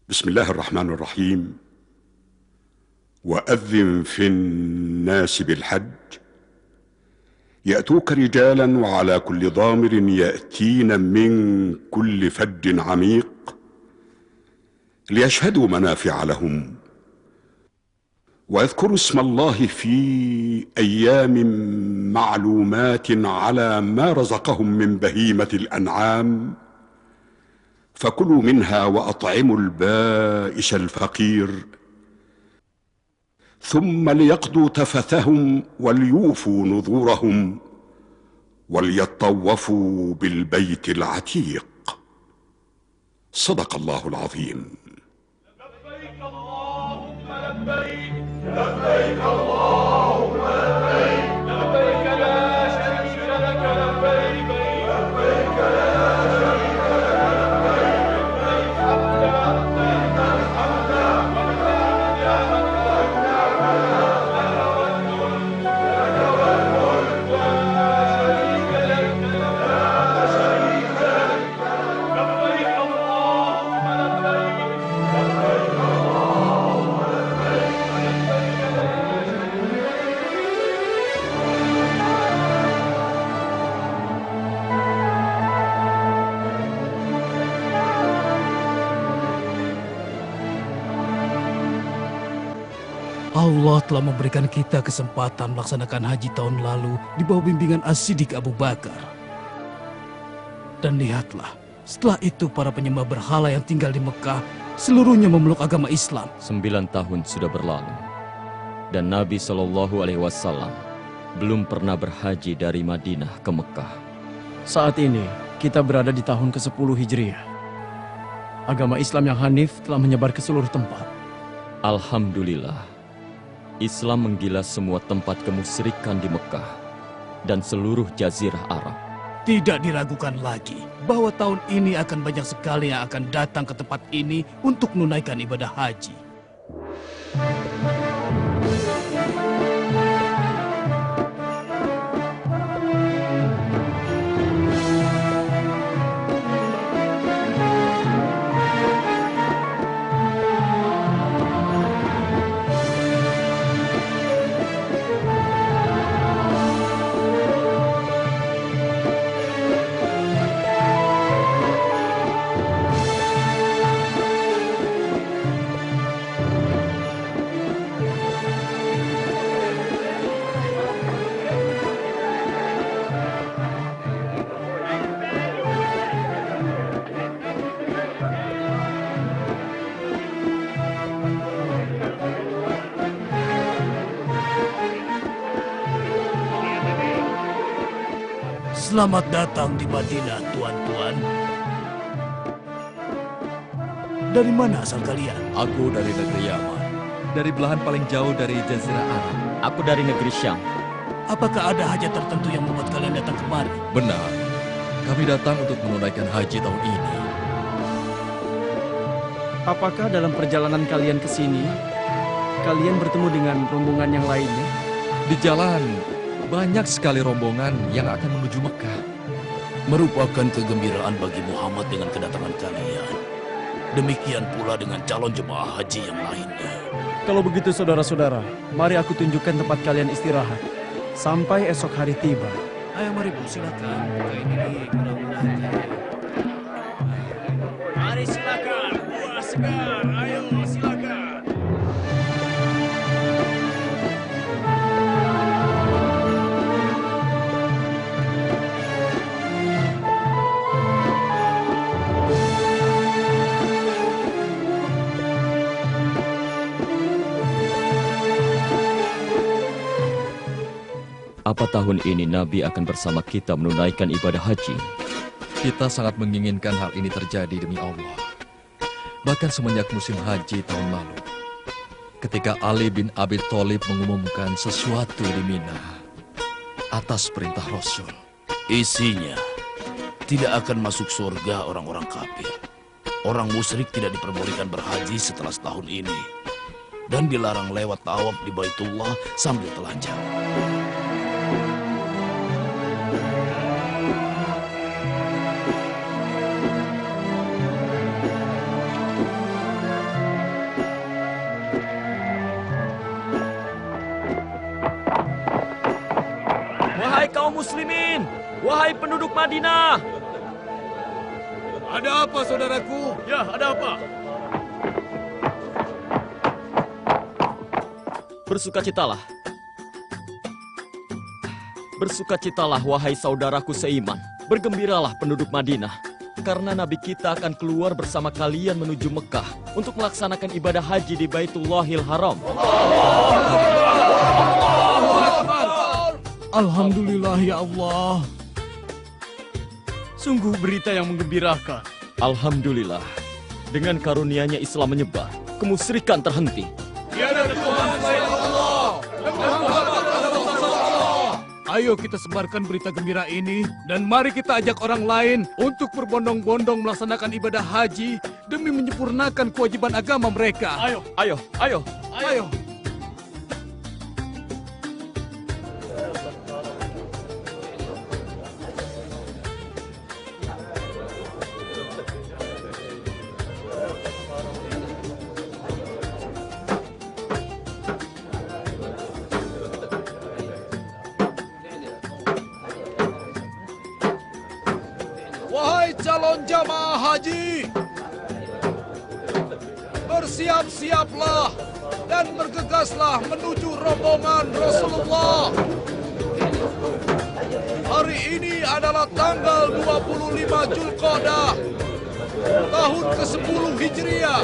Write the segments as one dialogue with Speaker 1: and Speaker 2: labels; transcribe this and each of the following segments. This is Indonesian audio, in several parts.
Speaker 1: بسم الله الرحمن الرحيم. وأذن في الناس بالحج يأتوك رجالا وعلى كل ضامر يأتين من كل فج عميق ليشهدوا منافع لهم ويذكروا اسم الله في أيام معلومات على ما رزقهم من بهيمة الأنعام فكلوا منها وأطعموا البائس الفقير ثم ليقضوا تفثهم وليوفوا نذورهم وليطوفوا بالبيت العتيق. صدق الله العظيم.
Speaker 2: لبيك اللهم لبيك لبيك اللهم لبيك لبيك لا شريك لك لبيك لبيك لا شريك لك لبيك حتى
Speaker 3: Allah telah memberikan kita kesempatan melaksanakan haji tahun lalu di bawah bimbingan As-Siddiq Abu Bakar. Dan lihatlah, setelah itu para penyembah berhala yang tinggal di Mekah seluruhnya memeluk agama Islam.
Speaker 4: 9 tahun sudah berlalu dan Nabi SAW belum pernah berhaji dari Madinah ke Mekah.
Speaker 5: Saat ini kita berada di tahun ke-10 Hijriah. Agama Islam yang hanif telah menyebar ke seluruh tempat.
Speaker 4: Alhamdulillah, Islam menggilas semua tempat kemusyrikan di Mekah dan seluruh jazirah Arab.
Speaker 3: Tidak diragukan lagi bahwa tahun ini akan banyak sekali yang akan datang ke tempat ini untuk menunaikan ibadah haji. Selamat datang di Madinah, tuan-tuan. Dari mana asal kalian?
Speaker 6: Aku dari negeri Yaman, dari belahan paling jauh dari Jazirah Arab.
Speaker 4: Aku dari negeri Syam.
Speaker 3: Apakah ada hajat tertentu yang membuat kalian datang kemari?
Speaker 6: Benar, kami datang untuk menunaikan haji tahun ini.
Speaker 5: Apakah dalam perjalanan kalian ke sini, kalian bertemu dengan rombongan yang lainnya?
Speaker 6: Di jalan, banyak sekali rombongan yang akan menuju Mekah.
Speaker 7: Merupakan kegembiraan bagi Muhammad dengan kedatangan kalian. Demikian pula dengan calon jemaah haji yang lainnya.
Speaker 5: Kalau begitu saudara-saudara, mari aku tunjukkan tempat kalian istirahat sampai esok hari tiba.
Speaker 3: Ayo mari Bu, silakan. Ini mudah-mudahan. Mari silakan, buah segar. Ayo silakan.
Speaker 4: Apa tahun ini Nabi akan bersama kita menunaikan ibadah haji?
Speaker 6: Kita sangat menginginkan hal ini terjadi demi Allah. Bahkan semenjak musim haji tahun lalu, ketika Ali bin Abi Thalib mengumumkan sesuatu di Mina atas perintah Rasul.
Speaker 7: Isinya, tidak akan masuk surga orang-orang kafir. Orang musyrik tidak diperbolehkan berhaji setelah setahun ini. Dan dilarang lewat tawaf di Baitullah sambil telanjang.
Speaker 4: muslimin, wahai penduduk Madinah.
Speaker 3: Ada apa, saudaraku?
Speaker 5: Ya, ada apa?
Speaker 4: Bersukacitalah. Bersukacitalah, wahai saudaraku seiman. Bergembiralah penduduk Madinah. Karena Nabi kita akan keluar bersama kalian menuju Mekah untuk melaksanakan ibadah haji di Baitullahil Haram.
Speaker 3: Alhamdulillah ya Allah.
Speaker 5: Sungguh berita yang menggembirakan.
Speaker 4: Alhamdulillah. Dengan karunia-Nya Islam menyebar, kemusyrikan terhenti.
Speaker 3: Ayo kita sebarkan berita gembira ini dan mari kita ajak orang lain untuk berbondong-bondong melaksanakan ibadah haji demi menyempurnakan kewajiban agama mereka.
Speaker 5: Ayo.
Speaker 4: Ayo, ayo.
Speaker 3: Ayo.
Speaker 2: Wahai calon jamaah haji, bersiap-siaplah dan bergegaslah menuju rombongan Rasulullah. Hari ini adalah tanggal 25 Zulqa'dah, tahun ke-10 Hijriah.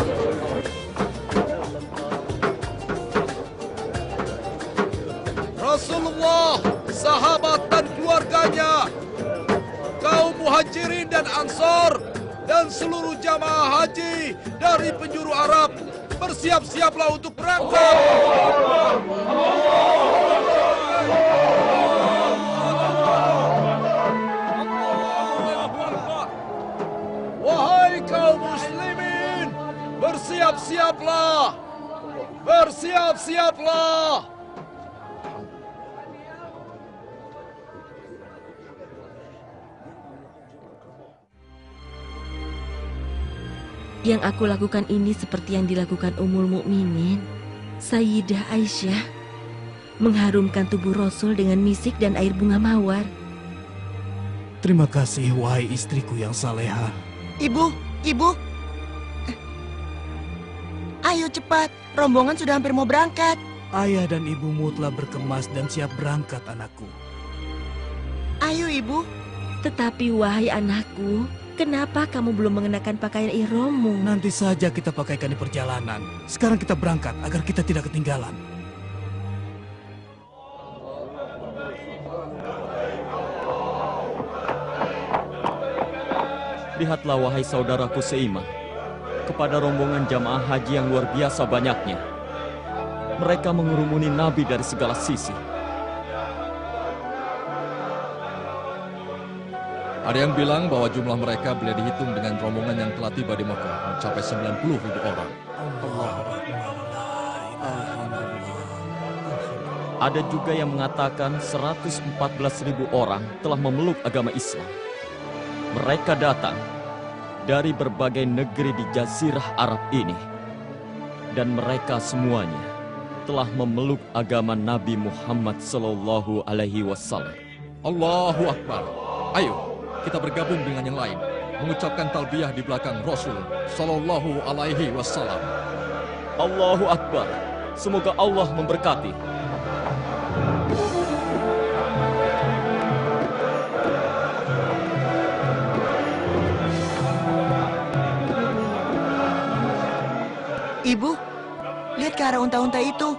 Speaker 2: Rasulullah, sahabat dan keluarganya, kaum muhajirin dan ansor, dan seluruh jamaah haji dari penjuru Arab, bersiap-siaplah untuk berangkat. Wahai kaum muslimin, bersiap-siaplah, bersiap-siaplah.
Speaker 8: Yang aku lakukan ini seperti yang dilakukan Ummul Mukminin, Sayyidah Aisyah, mengharumkan tubuh Rasul dengan misik dan air bunga mawar.
Speaker 3: Terima kasih wahai istriku yang salehah.
Speaker 9: Ibu, ayo cepat, rombongan sudah hampir mau berangkat.
Speaker 3: Ayah dan ibumu telah berkemas dan siap berangkat, anakku.
Speaker 9: Ayo ibu.
Speaker 8: Tetapi wahai anakku, kenapa kamu belum mengenakan pakaian ihrammu?
Speaker 3: Nanti saja kita pakaikan di perjalanan. Sekarang kita berangkat agar kita tidak ketinggalan.
Speaker 4: Lihatlah wahai saudaraku seiman, kepada rombongan jamaah haji yang luar biasa banyaknya. Mereka mengurumuni Nabi dari segala sisi.
Speaker 6: Ada yang bilang bahwa jumlah mereka bila dihitung dengan rombongan yang telah tiba di Mekah mencapai 90.000 orang.
Speaker 4: Ada juga yang mengatakan 114.000 orang telah memeluk agama Islam. Mereka datang dari berbagai negeri di Jazirah Arab ini. Dan mereka semuanya telah memeluk agama Nabi Muhammad Sallallahu Alaihi Wasallam.
Speaker 6: Allahu Akbar. Ayo, kita bergabung dengan yang lain, mengucapkan talbiyah di belakang Rasul Sallallahu Alaihi Wasallam.
Speaker 4: Allahu Akbar. Semoga Allah memberkati.
Speaker 9: Ibu, lihat ke arah unta-unta itu.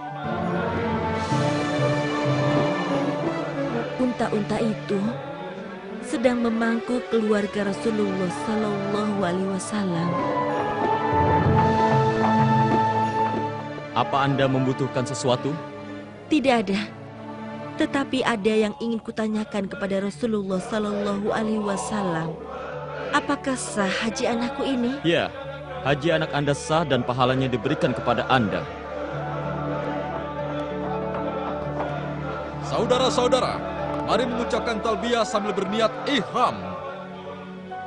Speaker 8: Unta-unta itu sedang memangku keluarga Rasulullah Sallallahu Alaihi Wasallam.
Speaker 4: Apa Anda membutuhkan sesuatu?
Speaker 8: Tidak ada. Tetapi ada yang ingin kutanyakan kepada Rasulullah Sallallahu Alaihi Wasallam. Apakah sah haji anakku ini?
Speaker 4: Ya, haji anak Anda sah dan pahalanya diberikan kepada Anda.
Speaker 6: Saudara-saudara, mari mengucapkan talbiyah sambil berniat ihram.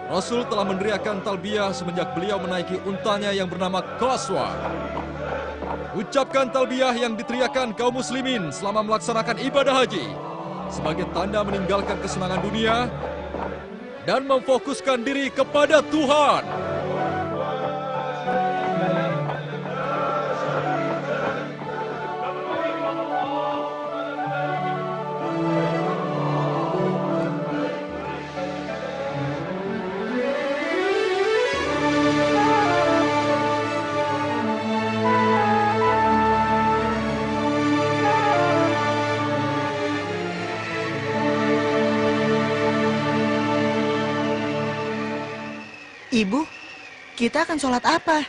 Speaker 6: Rasul telah meneriakkan talbiyah semenjak beliau menaiki untanya yang bernama Qaswa. Ucapkan talbiyah yang diteriakkan kaum muslimin selama melaksanakan ibadah haji.
Speaker 2: sebagai tanda meninggalkan kesenangan dunia dan memfokuskan diri kepada Tuhan.
Speaker 9: Ibu, kita akan sholat apa?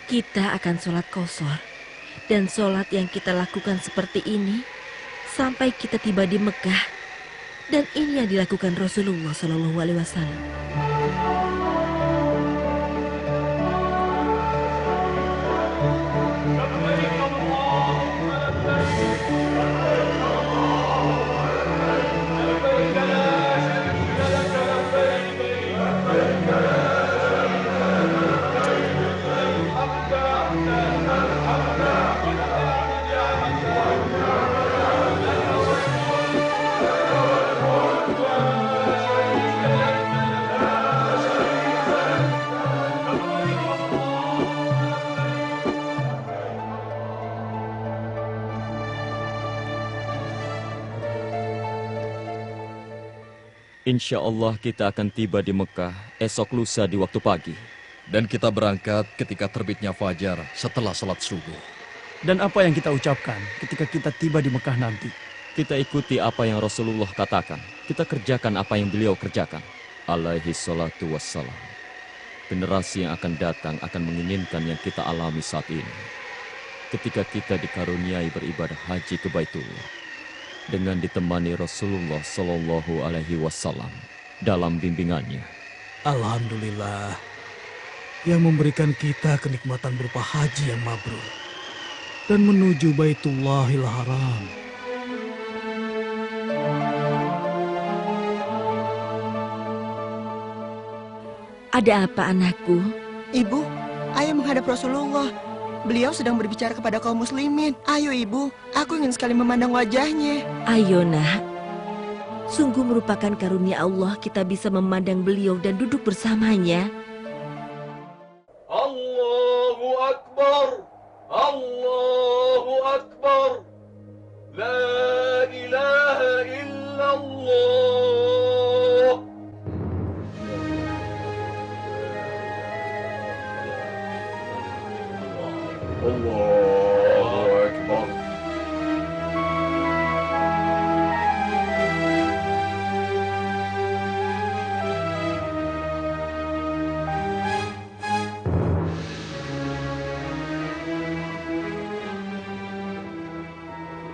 Speaker 8: Kita akan sholat qashar. Dan sholat yang kita lakukan seperti ini sampai kita tiba di Mekah. Dan ini yang dilakukan Rasulullah SAW.
Speaker 4: Insya Allah kita akan tiba di Mekah esok lusa di waktu pagi.
Speaker 6: Dan kita berangkat ketika terbitnya fajar setelah salat subuh.
Speaker 5: Dan apa yang kita ucapkan ketika kita tiba di Mekah nanti?
Speaker 4: Kita ikuti apa yang Rasulullah katakan. Kita kerjakan apa yang beliau kerjakan. Alaihi salatu wassalam. Generasi yang akan datang akan menginginkan yang kita alami saat ini. Ketika kita dikaruniai beribadah haji ke Baitullah. Dengan ditemani Rasulullah Sallallahu Alaihi Wasallam dalam bimbingannya.
Speaker 3: Alhamdulillah, yang memberikan kita kenikmatan berupa haji yang mabrur dan menuju Baitullahil Haram.
Speaker 8: Ada apa anakku?
Speaker 9: Ibu, ayo menghadap Rasulullah. Beliau sedang berbicara kepada kaum muslimin. Ayo ibu, aku ingin sekali memandang wajahnya.
Speaker 8: Ayo nak. Sungguh merupakan karunia Allah kita bisa memandang beliau dan duduk bersamanya.
Speaker 2: Allahu Akbar, Allahu Akbar, La ilaha illallah. Allahu Akbar.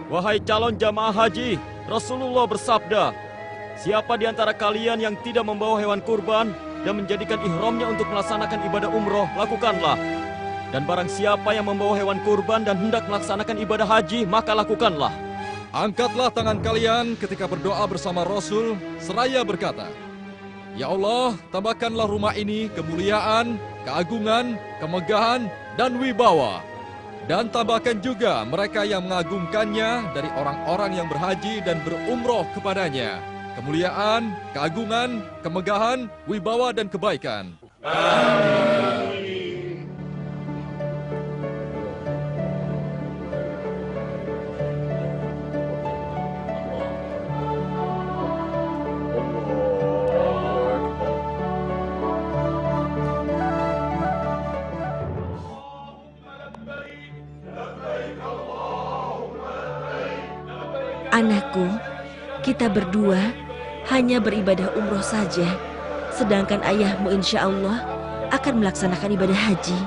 Speaker 4: Wahai calon jamaah haji, Rasulullah bersabda, siapa di antara kalian yang tidak membawa hewan kurban dan menjadikan ihramnya untuk melaksanakan ibadah umroh, lakukanlah. Dan barang siapa yang membawa hewan kurban dan hendak melaksanakan ibadah haji, maka lakukanlah.
Speaker 2: Angkatlah tangan kalian ketika berdoa bersama Rasul, seraya berkata, Ya Allah, tambahkanlah rumah ini kemuliaan, keagungan, kemegahan, dan wibawa. Dan tambahkan juga mereka yang mengagungkannya dari orang-orang yang berhaji dan berumroh kepadanya. Kemuliaan, keagungan, kemegahan, wibawa, dan kebaikan. Amin.
Speaker 8: Anakku, kita berdua hanya beribadah umroh saja, sedangkan ayahmu insya Allah akan melaksanakan ibadah haji.